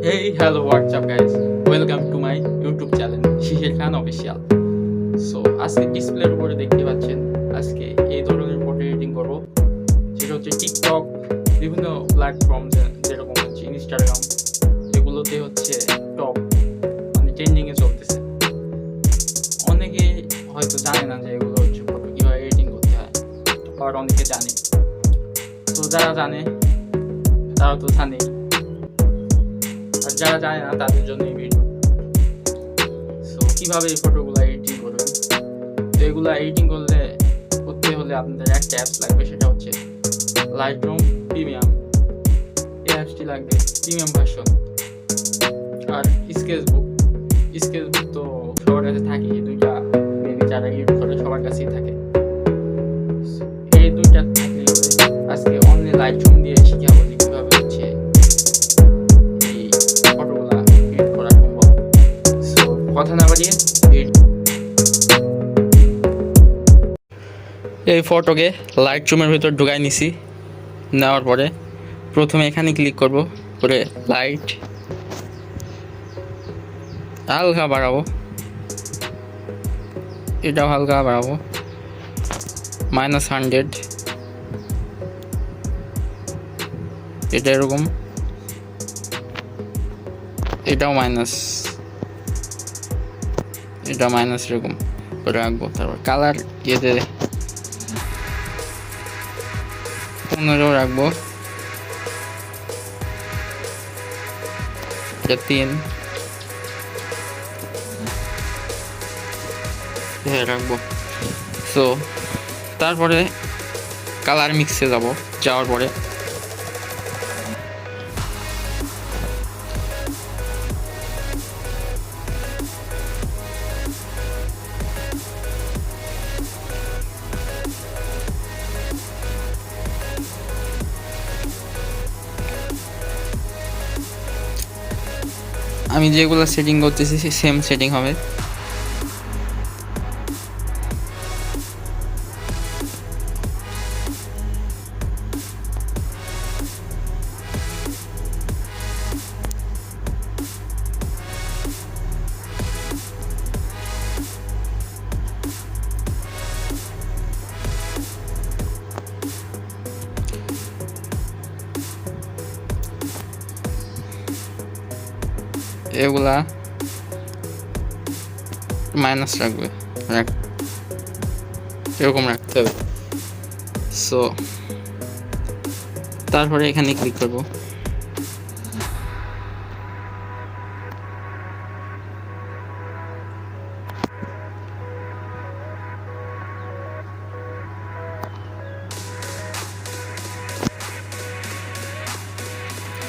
Hey, hello, what's up guys? Welcome to my YouTube channel, Shishir Khan Official. So, আজকে ডিসপ্লের উপরে দেখতে পাচ্ছেন আজকে এই ধরনের ফটো এডিটিং করব, যেটা হচ্ছে টিকটক, বিভিন্ন প্ল্যাটফর্ম যেরকম হচ্ছে ইনস্টাগ্রাম, এগুলোতে হচ্ছে টপ মানে ট্রেন্ডিং এ চলতেছে। অনেকে হয়তো জানে না যে এগুলো হচ্ছে ফটো কিভাবে এডিটিং করতে হয়, আর অনেকে জানে। তো যারা জানে তারা তো জানে, আর যারা জানে না তাদের জন্য এই ভিডিও। সো কীভাবে এই ফটোগুলো এডিটিং করবেন, তো এগুলো এডিটিং করতে হলে আপনাদের একটা অ্যাপস লাগবে, সেটা হচ্ছে লাইটরুম প্রিমিয়াম। এই অ্যাপসটি লাগবে প্রিমিয়াম ভার্সন। আর স্কেচবুক তো সবার কাছে থাকে, এই দুইটা মেবি যারা ইউজ করে সবার কাছেই থাকে। এই দুইটা থাকলেই হবে। আজকে অনলি লাইটরুম দিয়ে শিখাবো যে কীভাবে হচ্ছে কথা না বাড়িয়ে এই ফটোকে লাইটরুমের ভিতর ঢুকাই নিছি। নেওয়ার পরে প্রথমে এখানে ক্লিক করব, করে লাইট হালকা বাড়াবো, এটাও হালকা বাড়াবো, -100, এটা এরকম, এটাও এটা মাইনাস এরকম করে রাখবো। তারপর কালার ইয়েতে 15 রাখবো, এটা 3 রাখবো। সো তারপরে কালার মিক্সে যাওয়ার পরে আমি যেগুলো সেটিং করতেছি সেম সেটিং হবে। এগুলা মাইনাস রাখবে, এরকম রাখতে হবে। সো তারপরে এখানে ক্লিক করব,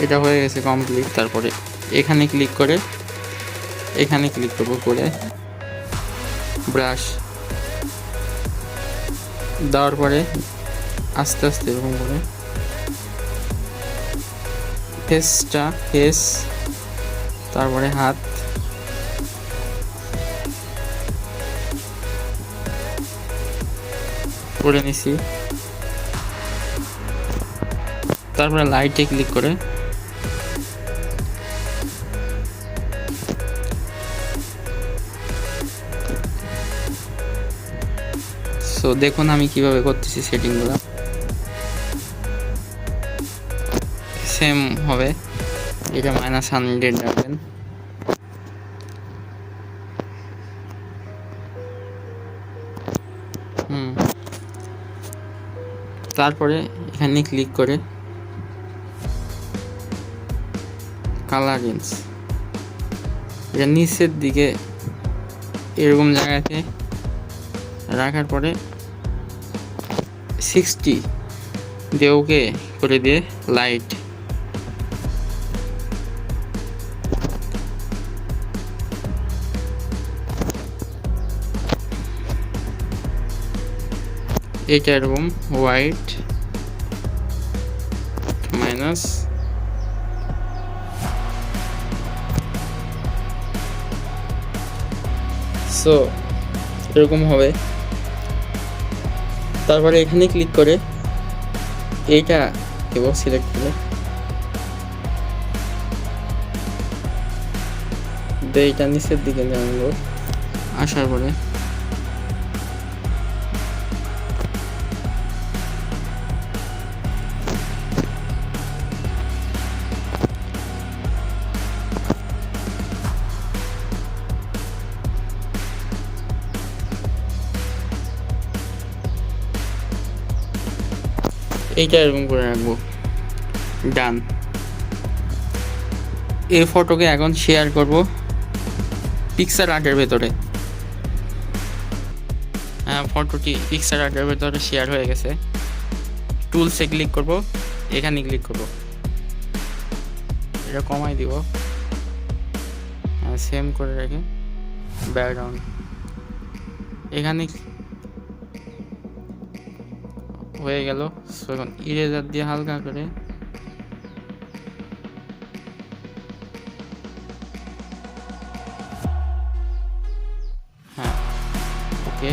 এটা হয়ে গেছে কমপ্লিট। তারপরে এখানে ক্লিক করব, করে ব্রাশ দেওয়ার পরে আস্তে আস্তে এরকম করে ফেস, তারপরে হাত, করে নিছি। তারপরে লাইটে ক্লিক করে তো দেখুন আমি কিভাবে করতেছি সেটিংগুলো। সেম হবে, এটা -100 রাখবেন। তারপরে এখানে ক্লিক করে কালারিংস, এটা নিচের দিকে এরকম জায়গাতে রাখার পরে 60 দিয়ে ওকে করে দিয়ে লাইট, এটা এরকম হোয়াইট মাইনাস, সো এরকম হবে। তারপরে এখানে ক্লিক করে এইটা কেবল সিলেক্ট করে তো এইটা নিচের দিকে নিয়ে আনবো, আসার পরে এইটা এরকম করে রাখবো। ডান। এই ফটোকে এখন শেয়ার করব পিকচার আর্টের ভেতরে। ফটোটি পিকচার আর্টের ভেতরে শেয়ার হয়ে গেছে। টুলসে ক্লিক করব, এখানে ক্লিক করব, এটা কমাই দিব, সেম করে রেখে ব্যাকগ্রাউন্ড এখানে হয়ে গেল। সো এখন ইরেজার দিয়ে হালকা করে ওকে